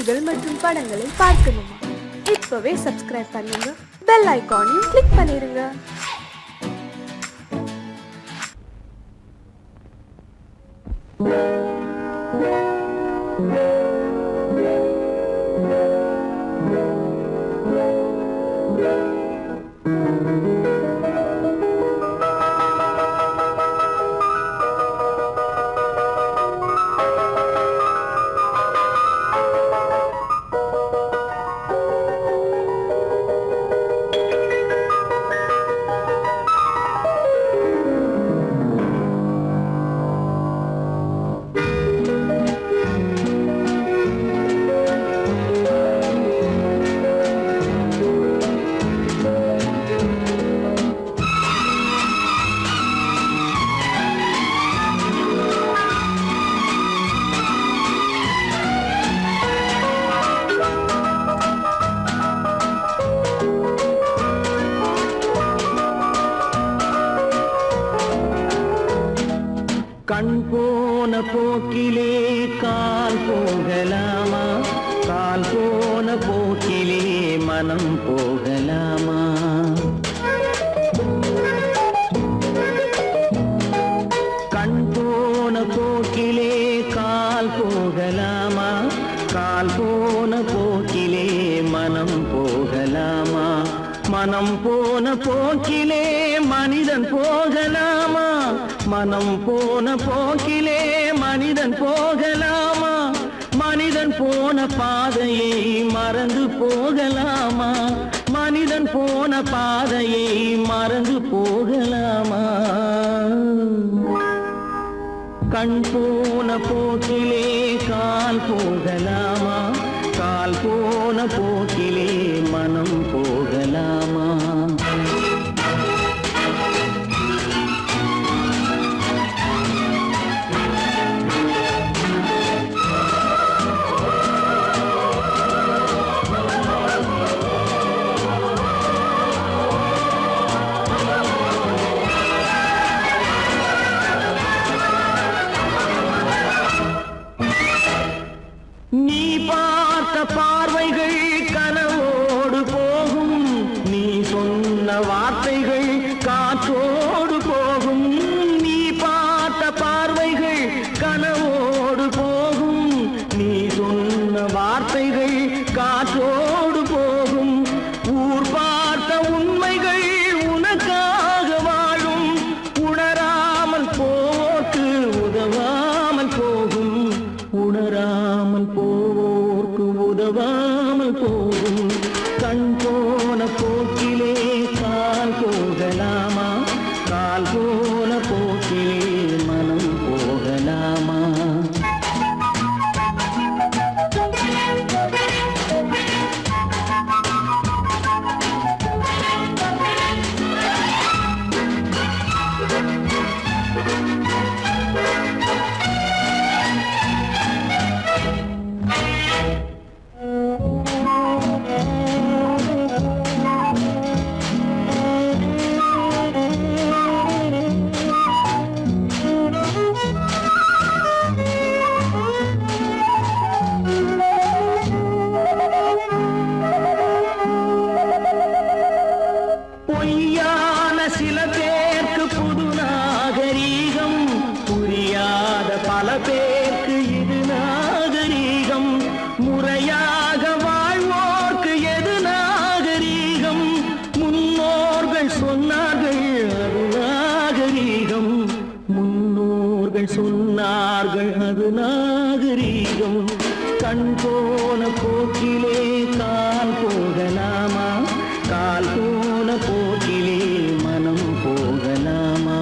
பாடல்கள் மற்றும் படங்களை பார்க்கணுமா? இப்பவே சப்ஸ்கிரைப் பண்ணுங்க, பெல் ஐகானையும் கிளிக் பண்ணிருங்க. கண் போன போக்கிலே கால் போகலாமா? கால் போன போக்கிலே மனம் போகலாமா? கண் போன போக்கிலே கால் போகலாமா? கால் போன போக்கிலே மனம் போகலாமா? மனம் போன போக்கிலே மனிதன் போகலாமா? மனம் போன போக்கிலே மனிதன் போகலாமா? மனிதன் போன பாதையை மறந்து போகலாமா? மனிதன் போன பாதையை மறந்து போகலாமா? கண் போன போக்கிலே கால் போகலாமா? கால் போன போக்கிலே மனம் போகலாமா? நீ பார்த்த பார்வைகள் கனவோடு போகும், நீ சொன்ன வார்த்தைகள் காற்றோடு போகும். நீ பார்த்த பார்வைகள் கனவோடு போகும், நீ சொன்ன வார்த்தைகள் காற்றோடு போகும். ஊர் பார்த்த உண்மைகள் உனக்காக வாழும், உணராமல் போக்கு உதவாமல் போகும். உணராமல் போவோர்க்கு உதவாமல் போகும். கண் போன போக்கிலே கால் போகலாமா? கால் போன போக்கிலே மனம் போகலாமா? பொய்யான சில பேருக்கு புது நாகரீகம், புரியாத பல பேருக்கு இது நாகரீகம். முறையாக வாழ்வோர்க்கு எது நாகரீகம்? முன்னோர்கள் சொன்னார்கள் அது நாகரீகம். முன்னோர்கள் சொன்னார்கள் அது நாகரீகம். கண் போன போக்கிலே கால் போகலாமா? கால் போன போக்கிலே மனம் போகலாமா?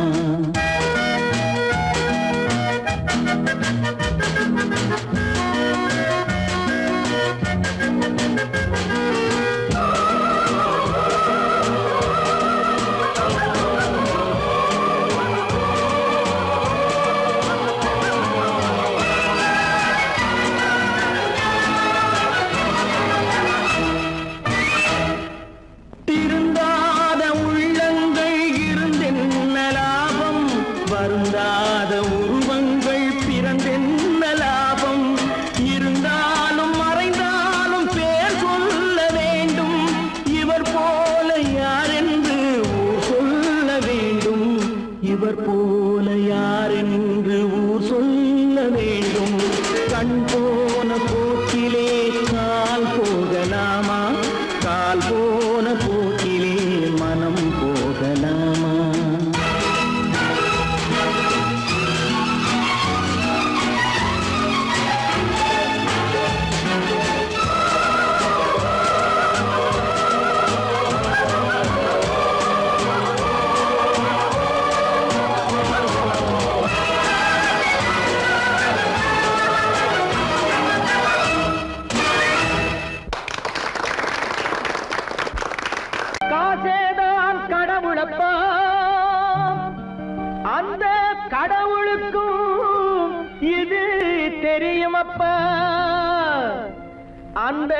அந்த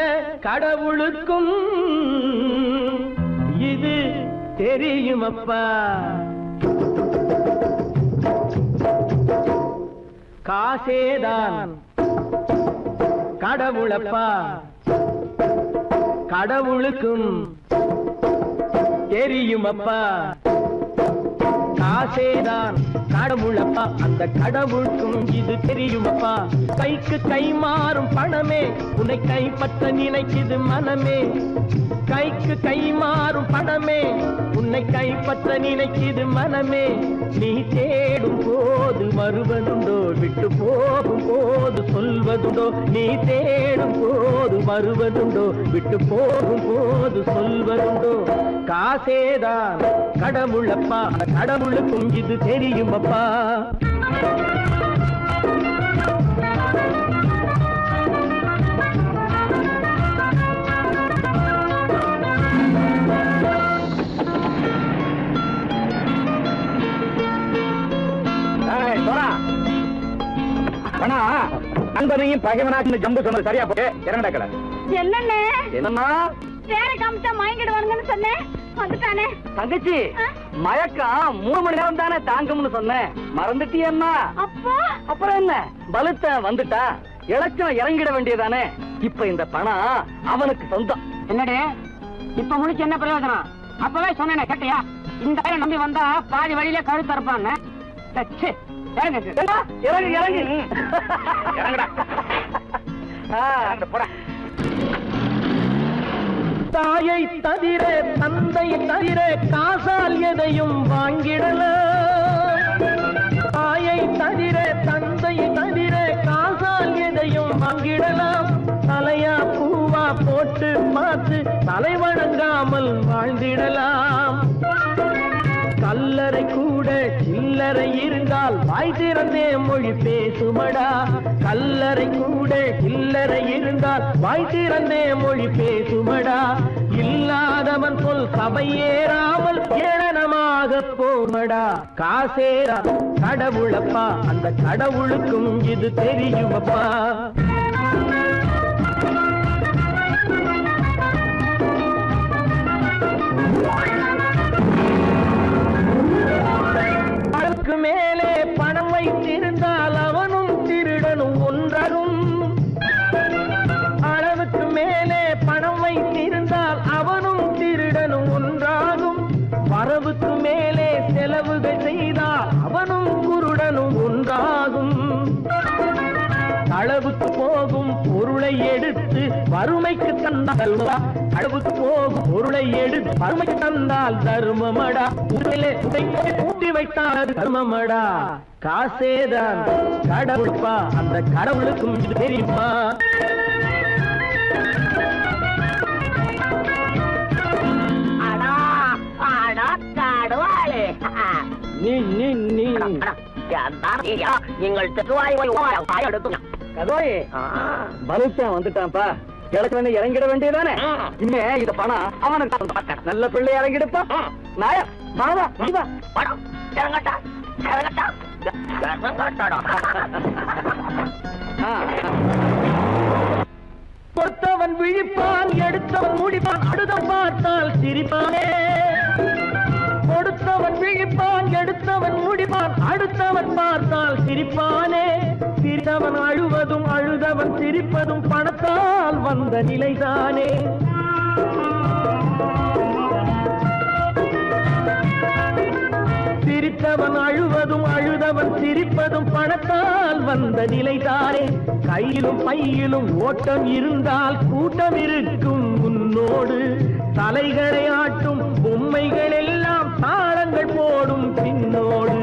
கடவுளுக்கும் இது தெரியுமப்பா. காசேதான் கடவுளப்பா, கடவுளுக்கும் தெரியுமப்பா. காசேதான் கடவுளப்பா, அந்த கடவுளுக்கும் இது தெரியுமப்பா. கைக்கு கை மாறும் பணமே உன்னை கைப்பற்ற நினைக்குது மனமே. கைக்கு கை மாறும் பணமே உன்னை கைப்பற்ற நினைக்குது மனமே. நீ தேடும் போது வருவதுண்டோ, விட்டு போகும் போது சொல்வதுண்டோ. நீ தேடும் போது வருவதுண்டோ, விட்டு போகும் போது சொல்வதுண்டோ. காசேதான் கடவுளப்பா, கடவுளுக்கும் இது தெரியுமப்பா. நண்பனையும் பகைவனாக்கு ஜம்பு சொன்னது சரியா போட்டு இறங்கடக்கல. என்னண்ணே என்னன்னா வேற காமிச்சா மயங்கிடுவானுங்கன்னு சொன்னேன், வந்துட்டானே. தங்கச்சி மயக்கம் 3 மணி நேரம் தானே தாங்கும்னு சொன்னேன், மறந்துட்டியம்மா? அப்போ அப்புறம் என்ன, பலுத்த வந்துட்டா இலச்சம் இறங்கிட வேண்டியதானே. இப்ப இந்த பணம் அவனுக்கு சொந்தம். என்னடே இப்ப முடிச்சு என்ன பிரயோஜனம்? அப்பவே சொன்னேனே கேட்டியா? இந்த பையன் நம்பி வந்தா பாதி வழியில கழுத்து இருப்பான்னு. இறங்கு இறங்கு இறங்குடா. போடா. தாயை தவிர தந்தை தவிர காசால் எதையும் வாங்கிடலாம். தாயை தவிர தந்தை தவிர காசால் எதையும் வாங்கிடலாம். தலையா பூவா போட்டு பார்த்து தலை வணங்காமல் வாழ்ந்திடலாம். கல்லறை கூட சில்லறை இருந்தால் வாய் திறந்தே மொழி பேசுமடா. கல்லறை கூட சில்லறை இருந்தால் வாய் திறந்தே மொழி பேசுமடா. இல்லாதவன் சொல் சபையேறாமல் ஏளனமாக போமடா. காசேரா கடவுளப்பா, அந்த கடவுளுக்கும் இது தெரியுமப்பா. அளவுக்கு மேலே பணம் வைத்திருந்தால் அவனும் திருடனும் ஒன்றாகும். அளவுக்கு மேலே பணம் வைத்திருந்தால் அவனும் திருடனும் ஒன்றாகும். வரவுக்கு மேலே செலவுகள் செய்தால் அவனும் குருடனும் ஒன்றாகும். அளவுக்கு போகும் பொருளை எடுத்து வறுமைக்கு தந்தால் அளவுக்கு போகும் பொருளை எடுத்து வறுமைக்கு தந்தால் தர்மமடா. ஊட்டி வைத்தால் தர்மமடா. காசேதான் கடவுள்ப்பா, அந்த கடவுளுக்கும் இது தெரியுமா? நீங்கள் பலுத்தான் வந்துட்டான்ப்பா, கிழக்கு இறங்கிட வேண்டியதானே. இனிமே இது பணம் அவனுக்கு நல்ல பிள்ளை இறங்கிடுப்பா. நாயா மாவா படம் இறங்கட்டா இறங்கட்டா. கொடுத்தவன் விழிப்பான், எடுத்தவன் முடிப்பான், அடுத்தவன் பார்த்தால் சிரிப்பானே. கொடுத்தவன் விழிப்பான், எடுத்தவன் முடிப்பான், அடுத்தவன் பார்த்தால் சிரிப்பானே. சிரித்தவன் அழுவதும் அழுதவன் சிரிப்பதும் பணத்தால் வந்த நிலைதானே. சிரித்தவன் அழுவதும் அழுதவன் சிரிப்பதும் பணத்தால் வந்த நிலைதானே. கையிலும் பையிலும் ஓட்டம் இருந்தால் கூட்டம் இருக்கும் உன்னோடு. தலைகளை ஆட்டும் பொம்மைகள் எல்லாம் தாளங்கள் போடும் பின்னோடு.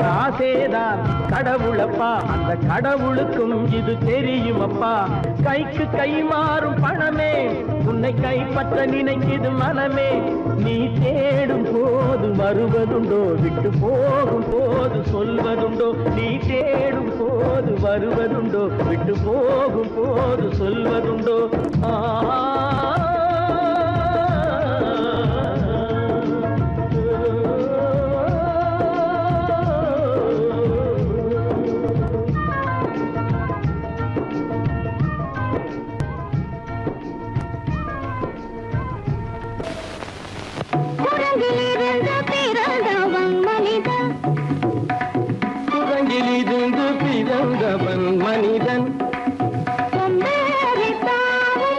காசேதான் கடவுளப்பா, அந்த கடவுளுக்கும் இது தெரியுமப்பா. கைக்கு கை மாறும் பணமே உன்னை கைப்பற்ற நினைக்குது மனமே. நீ தேடும் போது வருவதுண்டோ, விட்டு போகும் போது சொல்வதுண்டோ. நீ தேடும் போது வருவதுண்டோ, விட்டு போகும் போது சொல்வதுண்டோ. பிறந்தவன் மனிதன் கொம்பேறித்தாவும்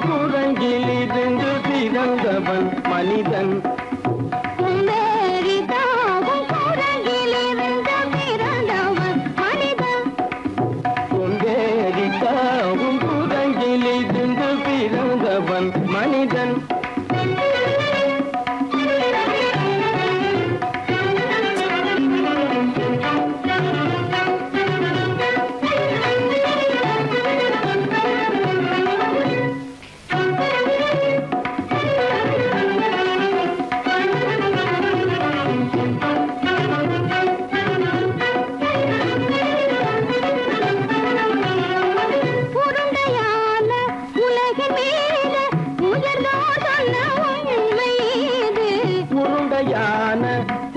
குரங்கிலிருந்து பிறந்தவன் மனிதன் கொம்பேறித்தாவும் குரங்கிலிருந்து பிறந்தவன் மனிதன்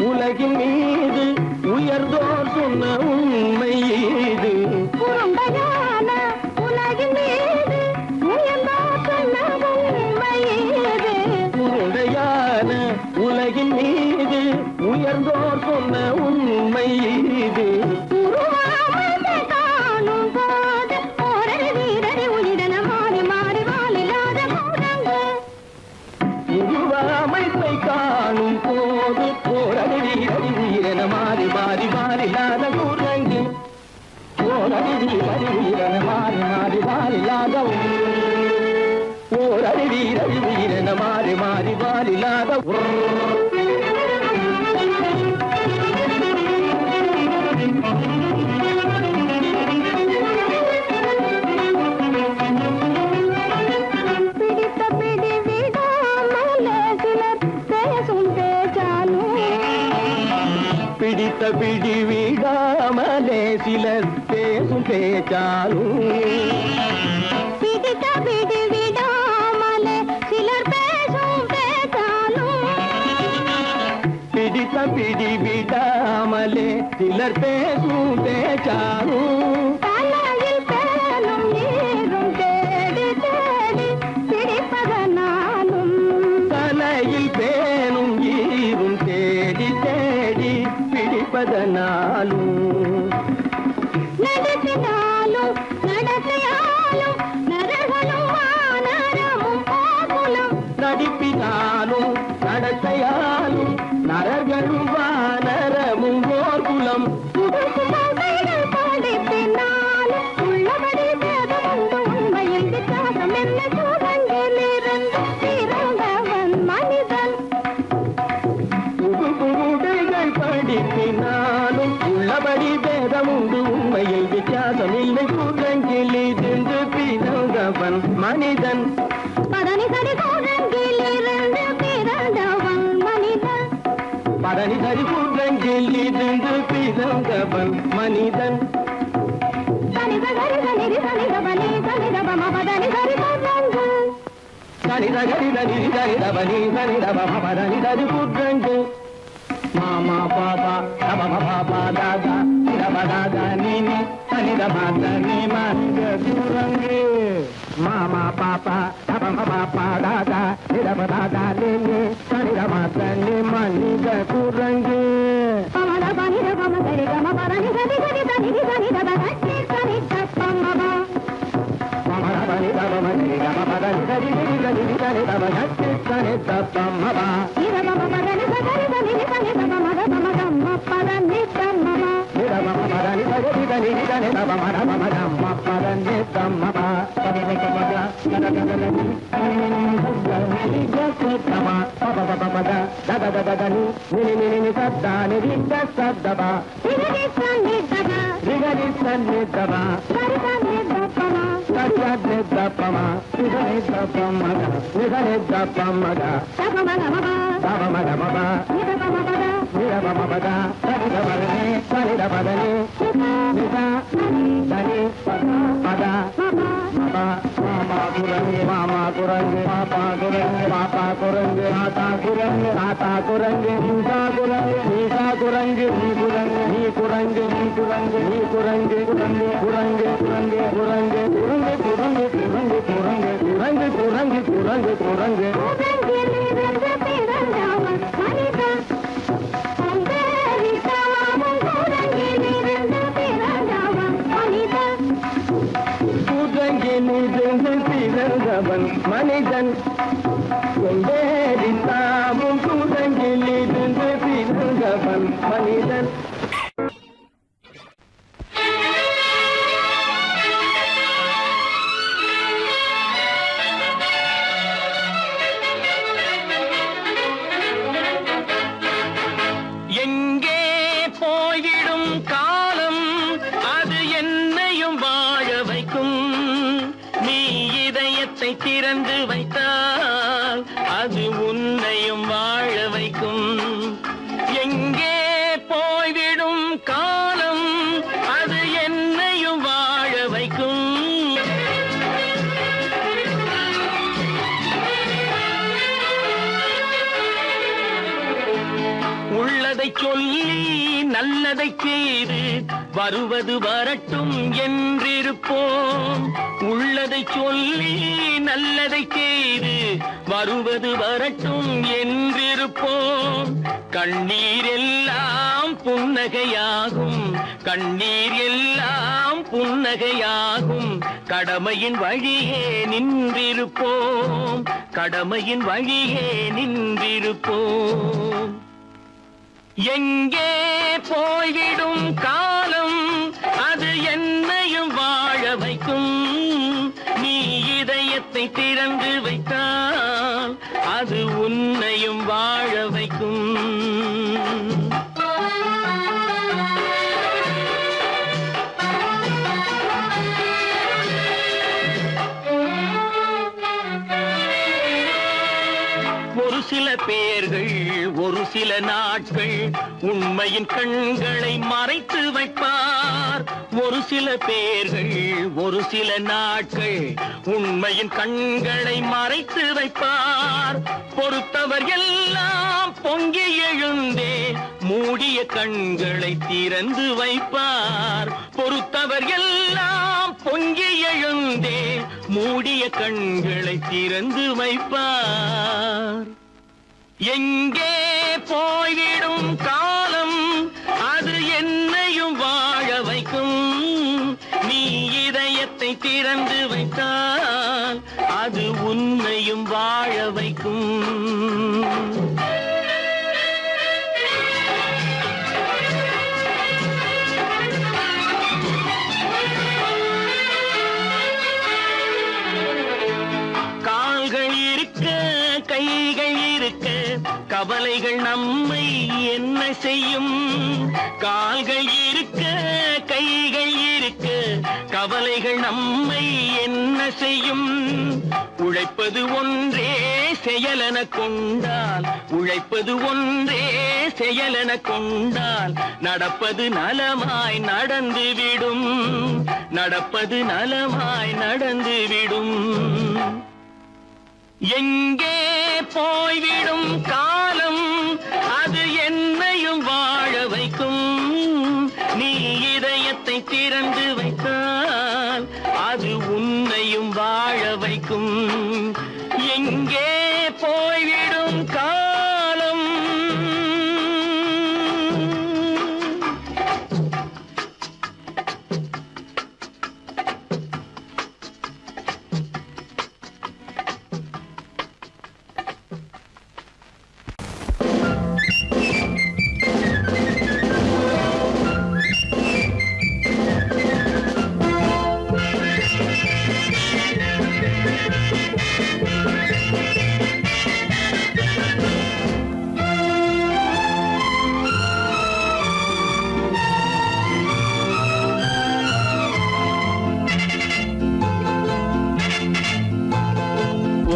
உலகின் மீது உயர்ந்தோர் சொன்ன உண்மை இது உருண்டையான உலகின் மீது உயர்ந்தோர் சொன்ன உண்மை இது உருவாமைப்பை காணும் போது போரடி வீரடி வீரன மாறி மாறி மாறில்லாத குரங்கு போரடி வீரடி வீரன மாறி மாறி மாறில்லாத ஓரடி வீரடி வீரன மாறி மாறி மாறில்லாத பிடித்த பிடி விடாமலே சிலர் பேசும் பேச்சாலும் பிடித்த பிடி விடாமலே சிலர் பேசும் பேச்சாலும் பிடித்த பிடி விடாமலே சிலர் பேசும் பேச்சாலும் தலையில் பேனும் நீரும் தேடி தேடி பிடிப்பதனாலும் தலையில் பேனும் ஈரும் தேடி தேடி பிடிப்பதனாலும் நடத்தினாலும் நடத்தையாலும் நரகனும் வானரமும் போகுலம் நடிப்பினாலும் நடத்தையாலும் நரர்களும் வானரமும் ஓர்குலம் புதுசுமைகள் படிப்பினாலும் உள்ளபடி வேதமுண்டு உண்மையில் வித்தியாசம் என்ன சூழங்கிலிருந்து பிறந்தவன் மனிதன் புதுடைகள் படிப்பினாலும் உள்ளபடி பேதமுண்டு உண்மையில் வித்தியாசம் இல்லை குரங்கிலிருந்து பிறந்தவன் மனிதன் பதனி சரி சூழங்கிலிருந்து பிறந்தவன் மனிதன் பரணி சரி குரங்கிலிருந்து பிறந்தவன் மனிதன் சனித கரித நிரி சனித பனி சனித பம பதனி சரி சூழங்கு சனித கரித நிரி சனித பனி சனித பம பரணி சரி குரங்கு மாமா பாபா தபம பாபா தாதா சிரப தாதா நீனி சனித மாத நீ மனித குரங்கு மாமா பாப்பா தபம பாப்பா தாதா சிரப தாதா நீனி சனித மாத நீ மனித குரங்கு பமத பனித பம சரி கம பரணி சரி சரி சனி சனித பகட்டி சனி தப்பமப பமர பனி தபம சரி கம பரணி சரி சரி சனி சனி தப கட்டி சனி தப்பமப இத பம பரணி சரி சனி சனி தப மத பம கம்ம பரணி தம்மப நிரமம பரணி சரி சனி சனி தப மர மம கம்ம பரணி தம்மப பரணி தம்மப நரகலனி நினி ஜசதம பப பப பத தத தத தனி நினி சத்தா நிதி சத்தப நிதி சனி தப ரிகரி சனி தப சரி சனி தப்பம சரி தப்பம நிகரி தப்பமக நிகரி தப்பமக தபம கமப தபம கமப நித பம பத நிரமம பத சரி தபதனி சரி தபதனி நிதா தனி பத மாமா குரங்கு பாப்பா குரங்கு பாப்பா குரங்கு ஆத்தா குரங்கு ஆத்தா குரங்கு நீசா குரங்கு நீசா குரங்கு நீ குரங்கு நீ குரங்கு நீ குரங்கு நீ குரங்கு குரங்கு குரங்கு குரங்கு குரங்கு குரங்கு குரங்கு குரங்கு குரங்கு குரங்கு குரங்கு குரங்கு குரங்கு உலகிலிருந்து பிறந்தவன் மனிதன் பிறந்தவன் மனிதன் கொண்டேறி தாமும் குரங்கிலிருந்து பிறந்தவன் மனிதன். எங்கே போய்விடும் காலம் அது என்னையும் வாழ வைக்கும். நீ இதயத்தை திறந்து வைத்தால் அது உன்னையும் வாழ வைக்கும். எங்கே போய்விடும் காலம் அது என்னையும் வாழ வைக்கும். உள்ளதை சொல்லி நல்லதை செய்து வருவது வரட்டும் என்றிருப்போம். உள்ளதை சொல்லி நல்லதை செய்து வருவது வரட்டும் என்றிருப்போம். கண்ணீர் எல்லாம் புன்னகையாகும், கண்ணீர் எல்லாம் புன்னகையாகும். கடமையின் வழியே நின்றிருப்போம், கடமையின் வழியே நின்றிருப்போம். எங்கே போய்விடும் காலம் அது என்னையும் வாழ வைக்கும். நீ இதயத்தை திறந்து வைத்தால் அது உன்னையும் வாழ வைக்கும். ஒரு சில பேர்கள் ஒரு சில நாட்கள் உண்மையின் கண்களை மறைத்து வைப்பார். ஒரு சில பேர்கள் ஒரு சில நாட்கள் உண்மையின் கண்களை மறைத்து வைப்பார். பொறுத்தவர் எல்லாம் பொங்கி எழுந்தே மூடிய கண்களை திறந்து வைப்பார். பொறுத்தவர் எல்லாம் பொங்கி எழுந்தே மூடிய கண்களை திறந்து வைப்பார். எங்கே போய்விடும் காலம் அது என்னையும் வாழ வைக்கும். நீ இதயத்தை திறந்து வைத்தால் அது உன்னையும் வாழ வைக்கும். கால்கள் இருக்க கைகள் இருக்க கவலைகள் நம்மை என்ன செய்யும். கால்கள் இருக்க கைகள் இருக்க கவலைகள் நம்மை என்ன செய்யும். உழைப்பது ஒன்றே செயலென கொண்டால், உழைப்பது ஒன்றே செயலென கொண்டால் நடப்பது நலமாய் நடந்துவிடும், நடப்பது நலமாய் நடந்துவிடும். எங்கே போய்விடும் காலம் அது என்னையும் வாழ வைக்கும். நீ இதயத்தை திறந்து வைத்தால் அது உன்னையும் வாழ வைக்கும். எங்கே போய்விடும் காலம்.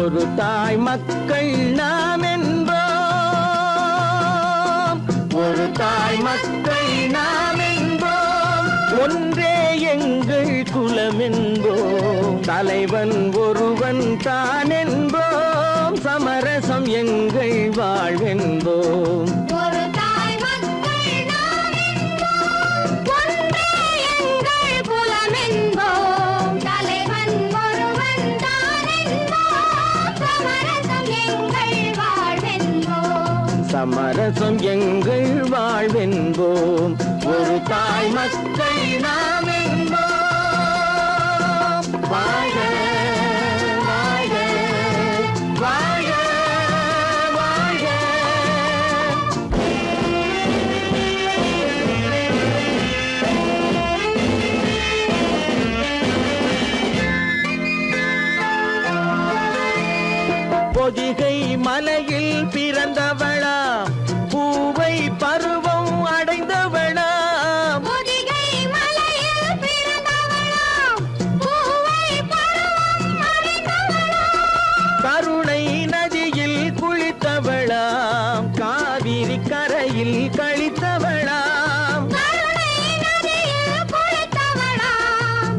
ஒரு தாய் மக்கள் நாம் என்போம், ஒரு தாய் மக்கள் நாம் என்போம். ஒன்றே எங்கள் குலம் என்போம், தலைவன் ஒருவன் தான் என்போம். சமரசம் எங்கள் வாழ்வென்போம். ஒரு தாய் மக்கள் நாம் என்போம், ஒன்றே எங்கள் குலம் என்போம். தலைவன் ஒருவன் தான் என்போம். சமரசம் எங்கள் வாழ்வென்போம். சமரசம் எங்கள் வாழ்வென்போம். ஒரு தாய் மக்கள் நாம் என்போம். வாழ்க வாழ்க படித்தவளாம்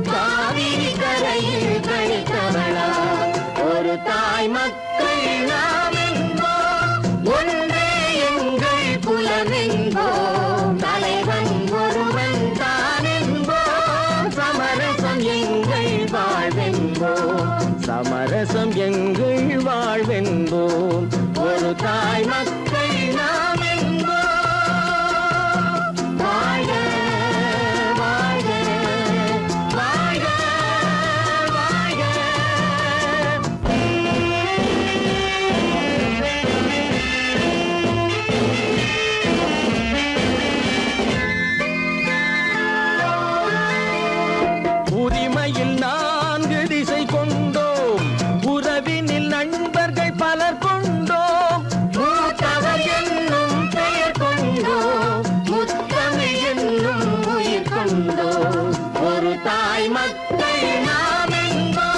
காவிரி கரையில் படித்தவளாம் ஒரு தாய் மக்கள் நாம் என்போம் ஒன்றே எங்கள் குலம் என்போம் தலைவன் ஒருவன் தான் என்போம் சமரசம் எங்கள் வாழ்வென்போம் சமரசம் எங்கள் வாழ்வென்போம் ஒரு தாய் மக்கள் நாம் என்போம் வாழ்க வாழ்க வாழ்க வாழ்க உரிமையில் 4 திசை கொண்டோம் உறவினில் நண்பர்கள் பலர் கொண்டோம் மூத்தவர் என்னும் பெயர் கொண்டோம் முத்தமிழ் என்னும் உயிர் கொண்டோம் ஒரு தாய் மக்கள் நாம் என்போம்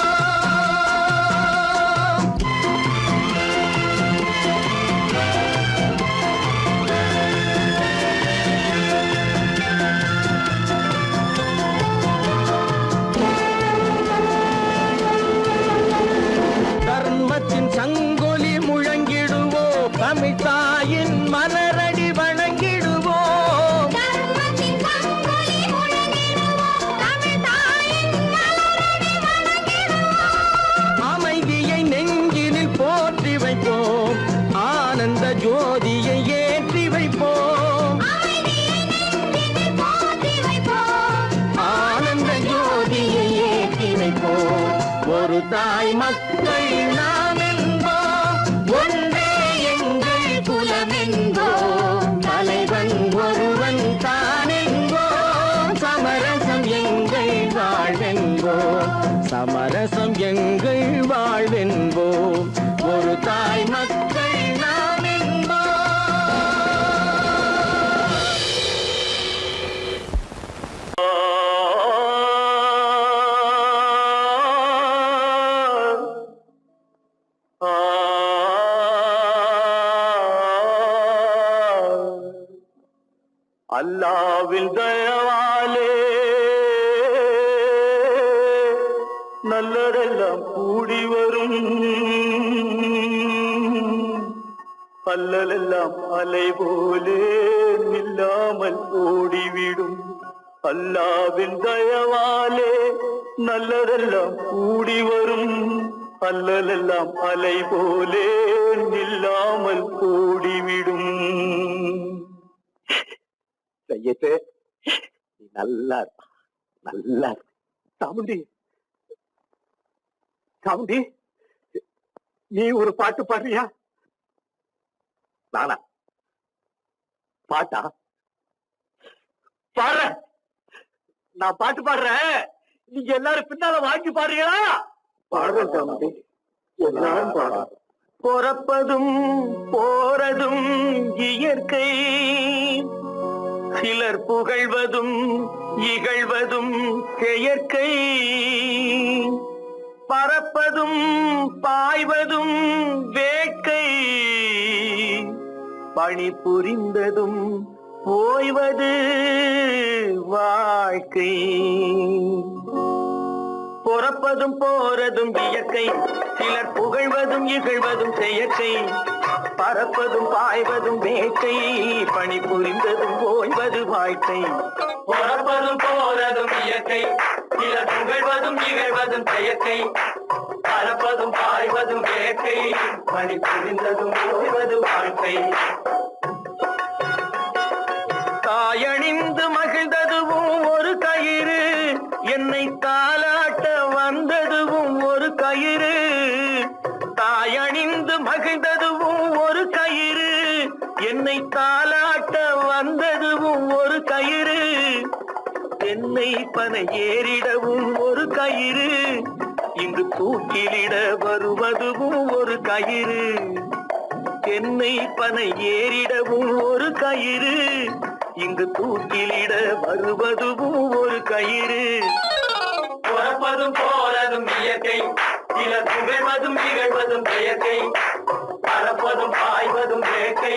தர்மத்தின் சங்கொலி முழங்கிடுவோம் தமிழ் தாயின் மலரடி வணங்கிடுவோம் அமைதியை நெஞ்சினில் போற்றி வைப்போம் ஆனந்த ஜோதியை ஏற்றி வைப்போம் ஆனந்த ஜோதியை ஏற்றி வைப்போம் ஒரு தாய் மக்கள் நாம் என்போம் ஒன்றே எங்கள் குலம் என்போம் தலைவன் ஒருவன் தான் என்போம் சமரசம் எங்கள் வாழ்வென்போம் சமரசம் எங்கள் வாழ்வென்போம் ஒரு தாய் மக்கள் நாம் என்போம் அல்லாவின் தயவாலே நல்லதெல்லாம் கூடி வரும் அல்லலெல்லாம் அலை போலே நில்லாமல் ஓடிவிடும் அல்லாவின் தயவாலே நல்லதெல்லாம் கூடி வரும் அல்லலெல்லாம் அலை போலே நில்லாமல் ஓடிவிடும் செய்யத்தே நீ நல்லா சாமுண்டி சாமுண்டி நீ ஒரு பாட்டு பாடுறியா நானா பாட்டா பாடுற நான் பாட்டு பாடுறேன் நீங்க எல்லாரும் பின்னால வாங்கி பாடுறீங்களா பாடுறேன் சாமுண்டி எல்லாரும் பாடுற பிறப்பதும் போறதும் இயற்கை சிலர் புகழ்வதும் இகழ்வதும் செயற்கை பறப்பதும் பாய்வதும் வேட்கை பணி புரிந்ததும் ஓய்வது வாழ்க்கை பிறப்பதும் போறதும் இயற்கை சிலர் புகழ்வதும் இகழ்வதும் செயற்கை பறப்பதும் பாய்வதும் வேட்கை பணி புரிந்ததும் ஓய்வது வாழ்க்கை பிறப்பதும் போறதும் இயற்கை சிலர் புகழ்வதும் இகழ்வதும் செயற்கை பறப்பதும் பாய்வதும் வேட்கை பணி புரிந்ததும் ஓய்வது வாழ்க்கை தாயணிந்து மகிழ்ந்ததுவும் ஒரு கயிறு என்னை தாலாட்ட வந்ததுவும் ஒரு கயிறு தாயணிந்து மகிழ்ந்ததுவும் ஒரு கயிறு என்னை தாலாட்ட வந்ததுவும் ஒரு கயிறு என்னை பனை ஏறிடவும் ஒரு கயிறு இங்கு தூக்கிலிட வருவதுவும் ஒரு கயிறு என்னை பனை ஏறிடவும் ஒரு கயிறு இங்கு தூக்கிலிட வருவதுவும் ஒரு கயிறு பிறப்பதும் போறதும் இயற்கை சிலர் புகழ்வதும் இகழ்வதும் செயற்கை பறப்பதும் பாய்வதும் வேட்கை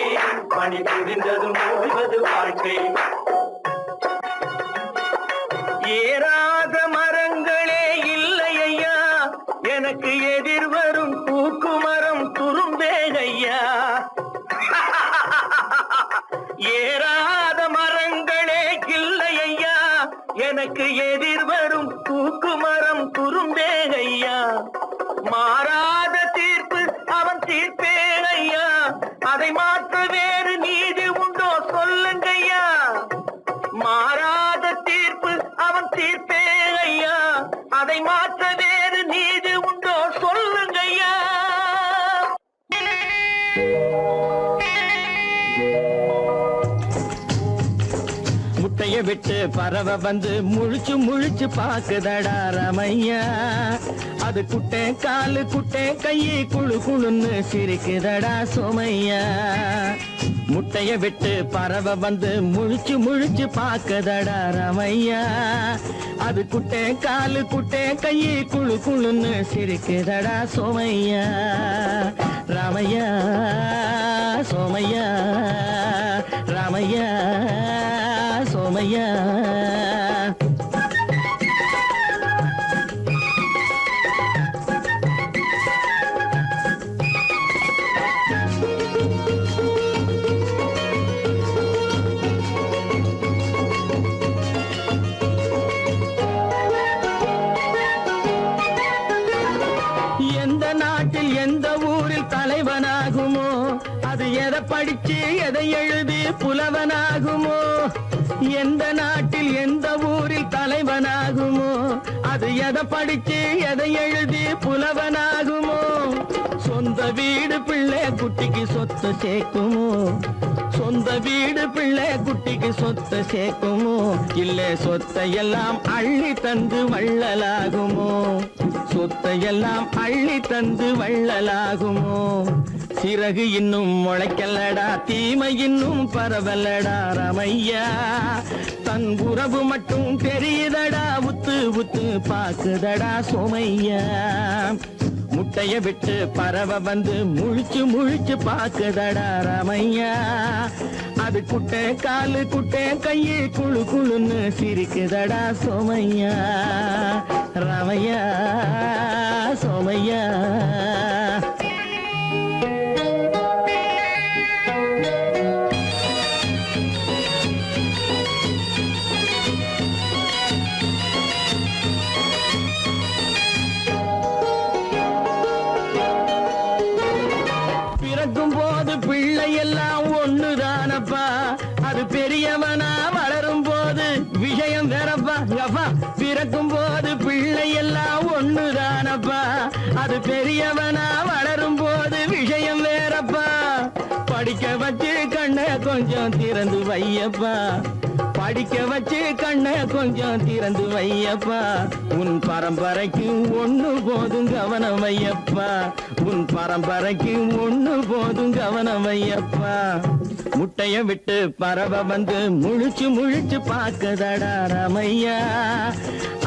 பணி புரிந்ததும் ஓய்வது வாழ்க்கை ஏறாத மரங்களே இல்லை ஐயா எனக்கு எதிர் வரும் பூக்குமரம் துரும்பேகையா ஏறாத மரங்களே இல்லை ஐயா எனக்கு எதிர் வரும் பூக்குமரம் துரும்பேகையா மாறாத தீர்ப்பு அவன் தீர்ப்பே ஐயா அதை மாற்ற வேறு நீதி உண்டோ சொல்லுங்கய்யா மாறாத தீர்ப்பு அவன் தீர்ப்பே ஐயா அதை மாற்ற வேறு நீதி உண்டோ சொல்லுங்கய்யா முட்டைய விட்டு பறவை வந்து முழிச்சு முழிச்சு பாக்குதடா ரமையா அது குட்டே காலு குட்டே கையை குழு குழுன்னு சிரிக்குதடா சோமையா முட்டைய விட்டு பறவை வந்து முழிச்சு முழிச்சு பாக்குதடா ரமையா அது குட்டே காலு குட்டே கையை குழு குழுன்னு சிரிக்குதடா சோமையா ராமையா சோமையா ராமையா சோமையா எந்த நாட்டில் எந்த ஊரில் தலைவனாகுமோ அது எதை படிச்சு எதை எழுதி புலவனாகுமோ எந்த நாட்டில் எந்த ஊரில் தலைவனாகுமோ அது எதை படிச்சு எதை எழுதி புலவனாகுமோ சொந்த வீடு பிள்ளை குட்டிக்கு சொத்து சேர்க்குமோ சொந்த வீடு பிள்ளை குட்டிக்கு சொத்து சேர்க்குமோ இல்ல சொத்தை எல்லாம் அள்ளி தந்து வள்ளலாகுமோ சொத்தை எல்லாம் அள்ளி தந்து வள்ளலாகுமோ சிறகு இன்னும் முளைக்கல்லடா தீமை இன்னும் பரவலடா ரமையா தன் உறவு மட்டும் தெரியுதடா உத்து உத்து பாக்குதடா சோமையா முட்டைய விட்டு பறவை வந்து முழிச்சு முழிச்சு பாக்குதடா ரமையா அது குட்டை காலு குட்டை கையை குழு குழுன்னு சிரிக்குதடா சோமையா ரமையா சோமையா பிறக்கும் போது பிள்ளை எல்லாம் ஒண்ணுதானப்பா அது பெரியவனா வளரும் போது விஷயம் வேறப்பா அப்பா பிறக்கும் போது பிள்ளை எல்லாம் ஒண்ணுதானப்பா அது பெரியவனா வளரும் போது விஷயம் வேறப்பா படிக்க வச்சு கண்ணை கொஞ்சம் திறந்து வையப்பா படிக்க வச்சு கண்ணை கொஞ்சம் திறந்து வையப்பா உன் பரம்பரைக்கு ஒண்ணு போதும் கவனம் வையப்பா உன் பரம்பரைக்கு ஒண்ணு போதும் கவனம் வையப்பா முட்டைய விட்டு பறவை வந்து முழிச்சு முழிச்சு பாக்குதடா ரமையா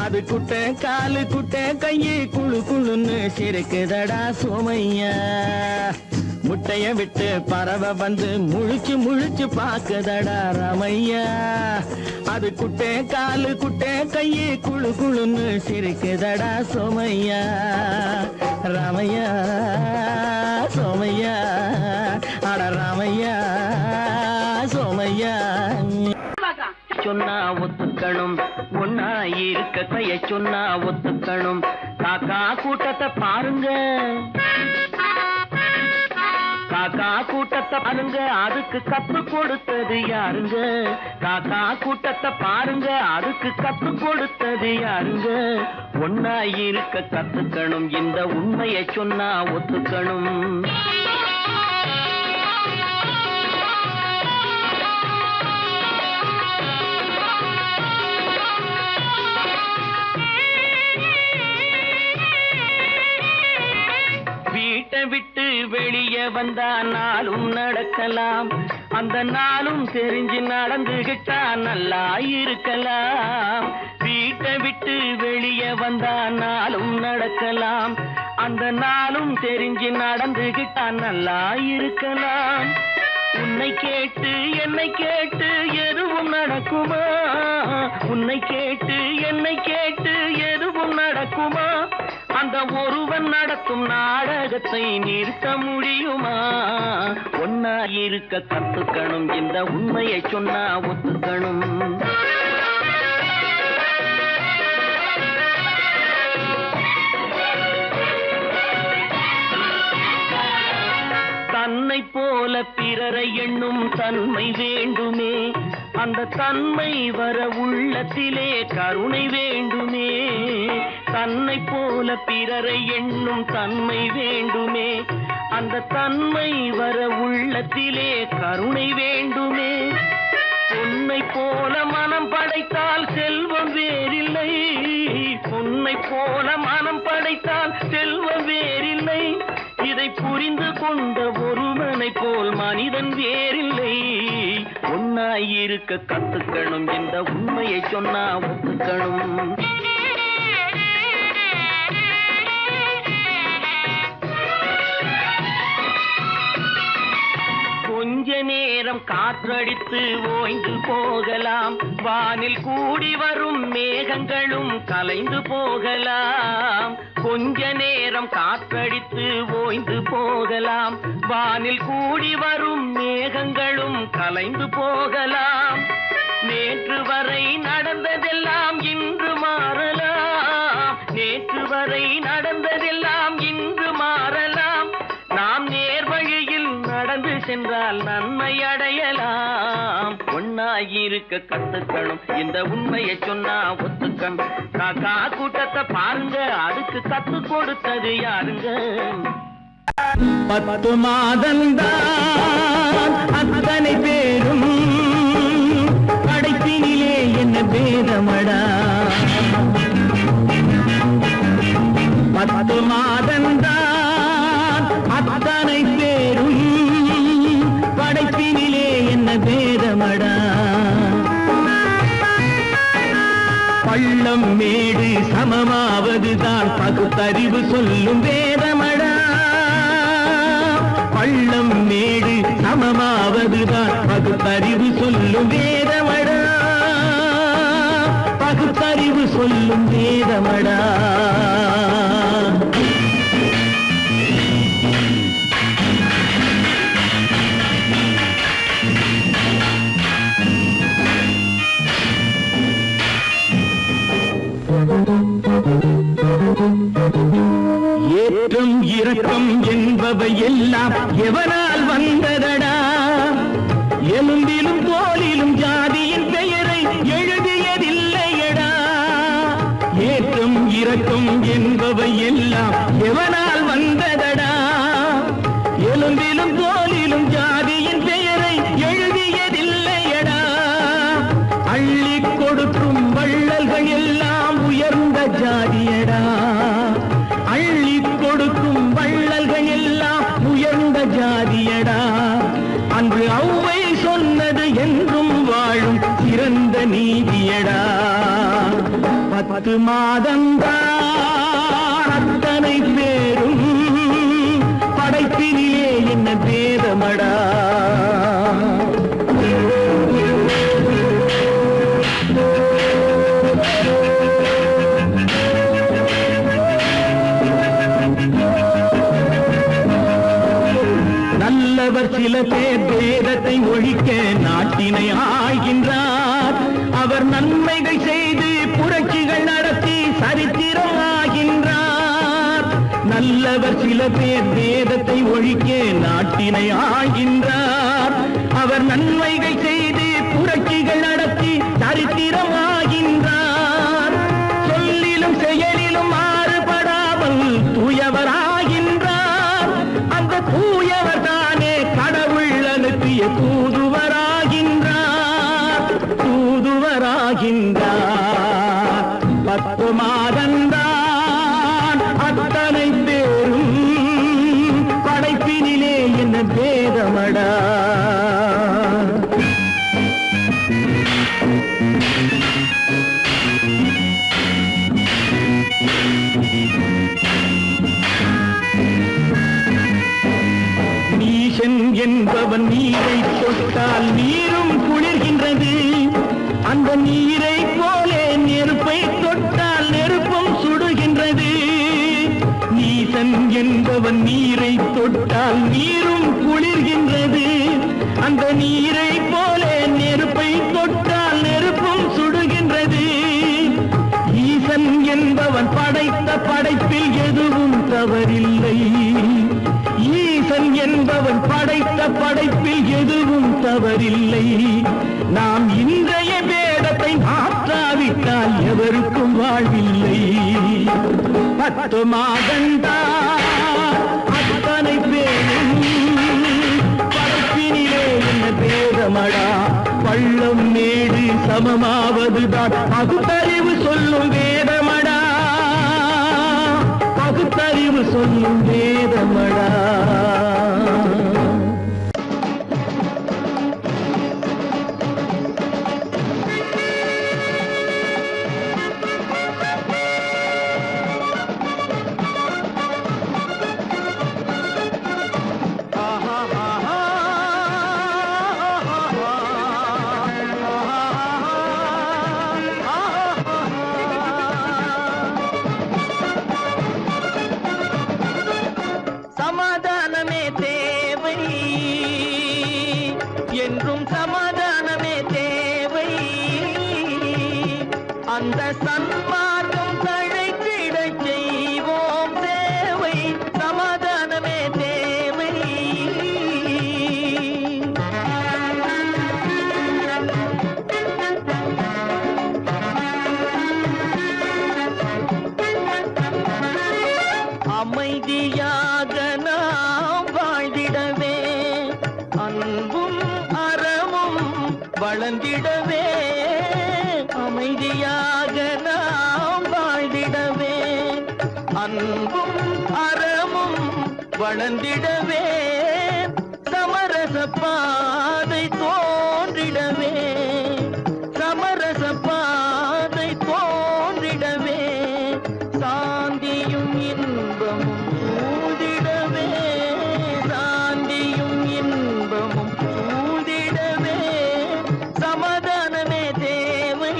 அது குட்டை காலு குட்டை கையை குழு குழுன்னு சிரிக்குதடா சோமையா முட்டைய விட்டு பறவை வந்து முழிச்சு முழிச்சு பாக்குதடா ரமையா அது குட்டை காலு குட்டை கையை குழு குழுன்னு சிரிக்குதடா சோமையா ராமையா சோமையா அட ராமையா சோமையா சொன்னா ஒத்துக்கணும் ஒன்னா இருக்க கைய சொன்னா ஒத்துக்கணும் காக்கா கூட்டத்தை பாருங்க காக்கா கூட்டத்தை பாருங்க அதுக்கு கத்து கொடுத்தது யாருங்க காக்கா கூட்டத்தை பாருங்க அதுக்கு கத்து கொடுத்தது யாருங்க ஒன்னா இருக்க கத்துக்கணும் இந்த உண்மையை சொன்னா ஒத்துக்கணும் வீட்டை விட்டு வெளியே வந்தா நாளும் நடக்கலாம் அந்த நாளும் தெரிஞ்சு நடந்துகிட்டா நல்லா இருக்கலாம் வீட்டை விட்டு வெளியே வந்தா நாளும் நடக்கலாம் அந்த நாளும் தெரிஞ்சு நடந்துகிட்டா நல்லா இருக்கலாம். உன்னை கேட்டு என்னை கேட்டு எதுவும் நடக்குமா? உன்னை கேட்டு என்னை கேட்டு எதுவும் நடக்குமா? அந்த ஒருவன் நடத்தும் நாடகத்தை நிறுத்த முடியுமா? ஒன்னா இருக்க கத்துக்கணும், இந்த உண்மையை சொன்னா ஒத்துக்கணும். தன்னை போல பிறரை எண்ணும் தன்மை வேண்டுமே, அந்த தன்மை வர உள்ளத்திலே கருணை வேண்டுமே. தன்னை போல பிறரை எண்ணும் தன்மை வேண்டுமே, அந்த தன்மை வர உள்ளத்திலே கருணை வேண்டுமே. பொன்னை போல மனம் படைத்தால் செல்வம் வேறில்லை, பொன்னை போல மனம் படைத்தால் செல்வம் வேறில்லை. இதை புரிந்து கொண்ட ஒருவனை போல் மனிதன் வேறில்லை. ஒன்னாயிருக்க கத்துக்கணும், இந்த உண்மையை சொன்னா ஒத்துக்கணும். கொஞ்ச நேரம் காற்றடித்து ஓய்ந்து போகலாம், வானில் கூடி வரும் மேகங்களும் கலைந்து போகலாம். கொஞ்ச நேரம் காற்றடித்து ஓய்ந்து போகலாம், வானில் கூடி வரும் மேகங்களும் கலைந்து போகலாம். நேற்று வரை நடந்ததெல்லாம் இன்று மாறலாம், நேற்று வரை நடந்ததெல்லாம் இன்று மாறலாம். நாம் நேர்வழியில் நடந்து சென்றால் நன்மை அடையலாம். ஒன்னாயிருக்க கத்துக்கணும், இந்த உண்மையை சொன்னா ஒத்துக்கணும். காக்கா கூட்டத்தை பாருங்க, அதுக்கு கத்து கொடுத்தது யாருங்க? 10 மாதந்தான் அத்தனை பேரும் படைப்பினிலே என்ன பேதமடா. 10 மாதந்தான் அத்தனை பேரும் படைப்பினிலே என்ன பேதமடா. பள்ளம் மேடு சமமாவதுதான் பகுத்தறிவு சொல்லும் வேதமடா. பள்ளம் மேடு சமமாவதுதான் பகுத்தறிவு சொல்லும் வேதமடா. பகுத்தறிவு சொல்லும் வேதமடா. ஏற்றம் இரக்கம் என்பவை எல்லாம் எவனால் வந்ததடா. எலும்பிலும் தோலிலும் ஜாதியின் பெயரை எழுதியதில்லையடா. ஏற்றம் இரக்கம் என்பவை எல்லாம் எவனால் வந்ததடா. எலும்பிலும் தோலிலும் ஜாதியின் பெயரை எழுதியதில்லையடா. அள்ளி கொடுக்கும் வள்ளல்கள் எல்லாம் உயர்ந்த ஜாதியடா. அள்ளி கொடுக்கும் வள்ளல்கள் எல்லாம் உயர்ந்த ஜாதியடா. அன்று ஔவை சொன்னது என்றும் வாழும் சிறந்த நீதியடா. 10 மாதந்தான் அத்தனை பேரும் படைப்பினிலே என்ன பேதமடா. நல்லவர் சில பேர் வேதத்தை ஒழிக்க நாட்டினை ஆள்கின்றார். அவர் நன்மைகள் செய்து புரட்சிகள் நடத்தி சரித்திரம் ஆகின்றார். நல்லவர் சில பேர் வேதத்தை ஒழிக்க நாட்டினை ஆள்கின்றார். அவர் நன்மைகள் செய்து புரட்சிகள் நடத்தி சரித்திரம் ஆகின்றார். சொல்லிலும் செயலிலும் மாறுபடாமல் தூயவராகின்றார். அந்த தூயவர் தானே கடவுள் அனுப்பிய தூதுவராகின்றார். தூதுவராகின்றார். 10 மாதந்தான் அத்தனை பேரும் படைப்பினிலே என்ன பேதமடா. அந்த நீரை போலே நெருப்பை தொட்டால் நெருப்பும் சுடுகின்றது. நீசன் என்பவன் நீரை தொட்டால் நீரும் குளிர்கின்றது. அந்த நீரை போலே நெருப்பை தொட்டால் நெருப்பும் சுடுகின்றது. ஈசன் என்பவன் படைத்த படைப்பில் எதுவும் தவறில்லை. ஈசன் என்பவன் படைத்த படைப்பில் எதுவும் தவறில்லை. நாம் இன்றைய வேதத்தை மாற்றாவிட்டால் எவருக்கும் வாழ்வில்லை. 10 மாதந்தா அத்தனை பேரும் படைப்பினிலே என்ன பேதமடா. பள்ளம் மேடு சமமாவதுதான் பகுத்தறிவு சொல்லும் வேதமடா. பகுத்தறிவு சொல்லும் வேதமடா. சமாதானமே தேவை என்றும் சமாதானமே தேவை. அந்த சன்மார்க்கம் தழைத்திடச் செய்வோம் தேவை. சமாதானமே தேவை. அமைதியாக நாம் வாழ்ந்திடவே அன்பும் அறமும் வளர்ந்திடவே. அமைதியாக நாம் வாழ்ந்திடவே அன்பும் அறமும் வளர்ந்திடவே. சமரச பாதை தோன்றிடவே. சமரச பாதை தோன்றிடவே. சாந்தியும் இன்பமும் சூழ்ந்திடவே. சாந்தியும் இன்பமும் சூழ்ந்திடவே. சமாதானமே தேவை.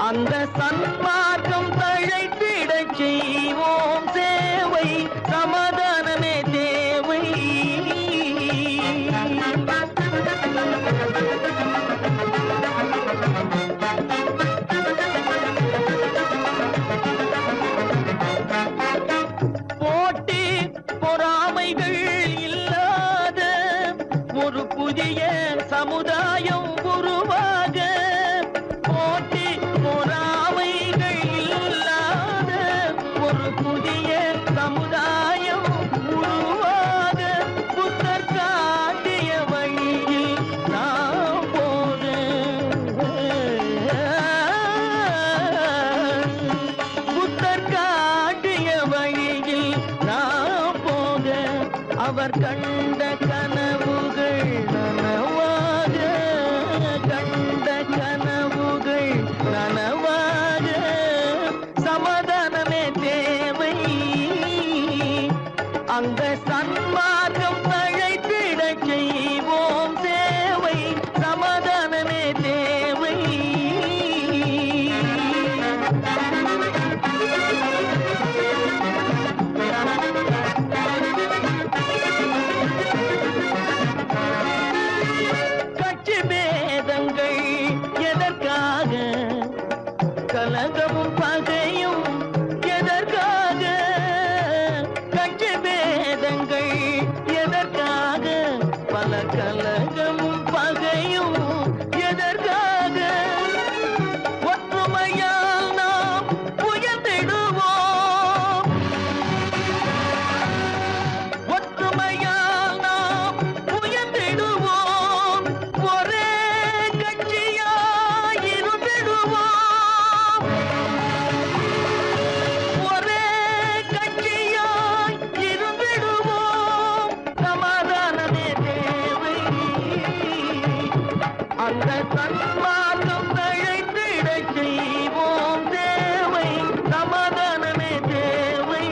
அந்த சன்மார்க்கம் தழைத்திடச் செய்வோம் சேவை. சமாதானமே தேவை. போட்டி பொறாமைகள் இல்லாத ஒரு புதிய சமுதாயம் உருவாக. போட்டி பொறாமைகள் இல்லாத ஒரு புதிய சமுதாயம் உருவாக. புத்தர் காட்டிய வழியில் நாம் போக. புத்தர் காட்டிய வழியில் நாம் போக. அவர் கண்ட கனவுகள் நனவாக. கண்ட கனவுகள் நனவாக. சமாதானமே தேவை. அந்த சன்மார்க்கம் தழைத்திடச் செய்வோம் சேவை. சமாதானமே தேவை. கட்சி பேதங்கள் எதற்காக? கலகமும் பகையும் எதற்காக? கட்சி பேதங்கள் எதற்காக? பல கலகமும் பகையும் எதற்காக? ஒற்றுமையால் நாம் உயர்ந்திடுவோம். ஒற்றுமையால் நாம் உயர்ந்திடுவோம். ஒரே கட்சியாய் இருந்திடுவோம். ஒரே கட்சியாய் இருந்திடுவோம். சமாதானமே தேவை. அந்த சன்மார்க்கம் தழைத்திடச் செய்வோம் தேவை. சமாதானமே தேவை.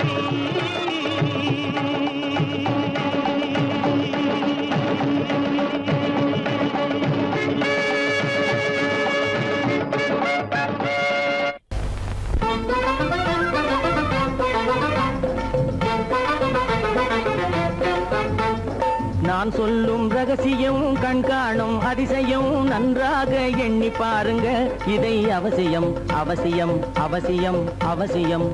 ரகசியம் கண்காணும் அதிசயம் நன்றாக எண்ணி பாருங்க இதை அவசியம் அவசியம் அவசியம் அவசியம்.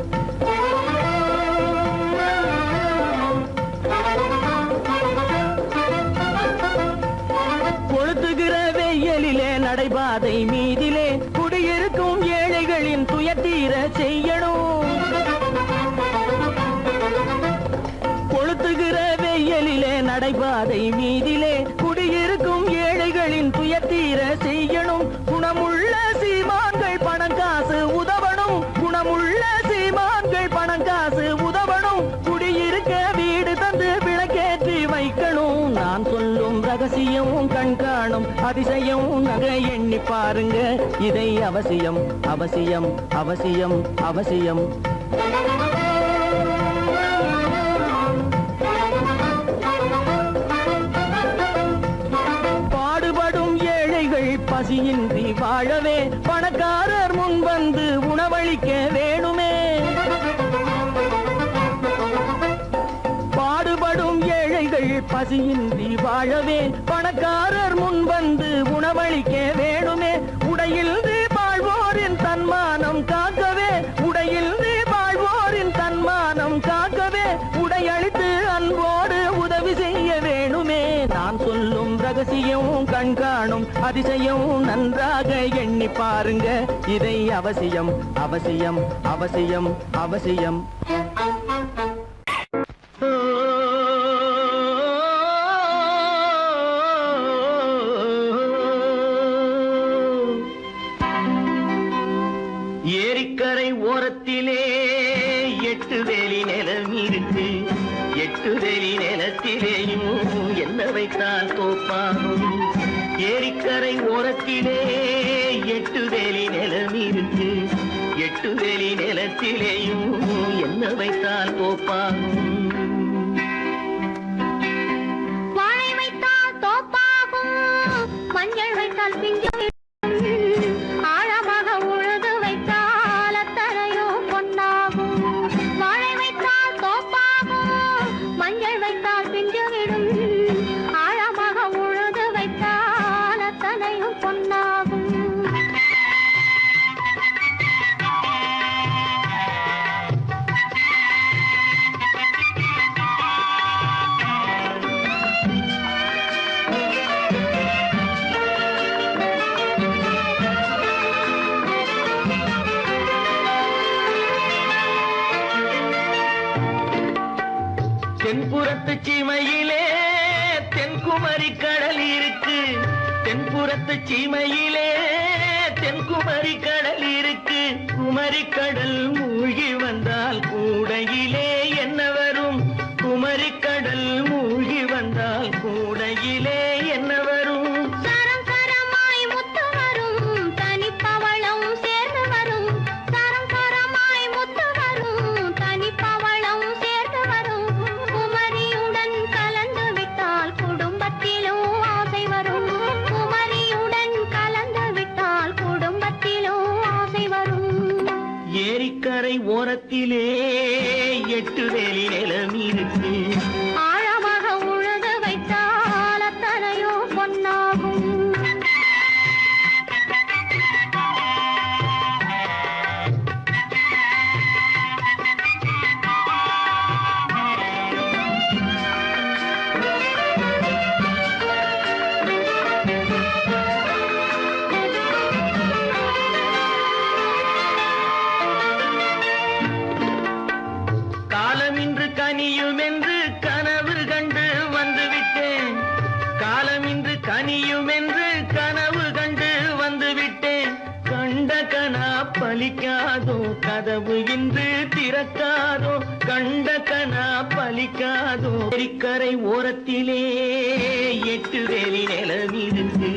கொளுத்துகிற வெயிலிலே நடைபாதை மீதிலே குடியிருக்கும் ஏழைகளின் துயத்தீர செய்யணும். கொளுத்துகிற வெயிலிலே நடைபாதை மீதிலே குடியிருக்கும் ஏழைகளின் துயத்தீர செய்யணும். குணமுள்ள சீமான்கள் பணம் காசு உதவணும். குணமுள்ள சீமான்கள் பணம் காசு உதவணும். குடியிருக்க வீடு தந்து விளக்கேற்றி வைக்கணும். நான் சொல்லும் ரகசியம் கண்காணும் அதிசயம் நகை எண்ணி பாருங்க இதை அவசியம் அவசியம் அவசியம் அவசியம். பாடுபடும் ஏழைகள் பசியின்றி வாழவே பணக்காரர் முன் வந்து உணவளிக்க வேணுமே. பாடுபடும் ஏழைகள் பசியின்றி வாழவே பணக்காரர் முன் வந்து உணவளிக்க வேணுமே. உடையில் வாழ்வோரின் தன்மானம் காக்கவே உடையில் வாழ்வோரின் தன்மானம் காக்கவே உடையளித்து அன்போடு உதவி செய்ய வேணுமே. நான் சொல்லும் ரகசியம் கண்காணும் அதிசயம் நன்றாக எண்ணி பாருங்க இதை அவசியம் அவசியம் அவசியம் அவசியம். ஏரிக்கரை ஓரத்திலே 8 வேலி நிலம் இருக்கு. 8 வேலி நிலத்திலேயும் என்ன வைத்தால் தோப்பாகும். ஏரிக்கரை ஓரத்திலே 8 வேலி நிலம் இருக்கு. 8 வேலி நிலத்திலேயும் என்ன வைத்தால் தோப்பாகும். வாழை வைத்தால் தோப்பாகும், மஞ்சள் வைத்தால் பிஞ்சு ஆழமாக உழுது வைத்தால் அத்தனையோ பொன்னாகும். வாழை வைத்தால் தோப்பாகும், மஞ்சள் வைத்தால் பிஞ்சு விடும் ஆழமாக உழுது வைத்தால் அத்தனையோ பொன்னாகும். தென்புறத்து சீமையிலே தென்குமரி கடல் இருக்கு. தென்புறத்து சீமையிலே தென்குமரி கடல் இருக்கு. குமரி கடல் மூழ்கி வந்தால் கூடையிலே என்ன வரும். குமரி கடல் மூழ்கி வந்தால் கூடையிலே என்ன வரும். சரம் சரமாய் முத்து வரும், தனிப்பவளம் சேர்ந்து வரும். சரம் சரமாய் முத்து வரும், தனிப்பவளம் சேர்ந்து வரும். குமரியுடன் கலந்து விட்டால் குடும்பத்திலும் ஆசை வரும். குமரியுடன் கலந்து விட்டால் குடும்பத்திலும் ஆசை வரும். ஏரிக்கரை ஓரத்திலே 8 வேலி நிலம் இருக்கு. ஆழமாக உழுது வைத்தால் அத்தனையோ பொன்னாகும். காலமின்று கனியும் என்று கனவு கண்டு வந்துவிட்டேன். காலமின்று கனியும் என்று கனவு கண்டு வந்துவிட்டேன். கண்ட கனா பலிக்காதோ கதவு இன்று திறக்காதோ. கண்ட கனா பலிக்காதோ. ஏரிக்கரை ஓரத்திலே 8 வேலி நிலம் இருக்கு.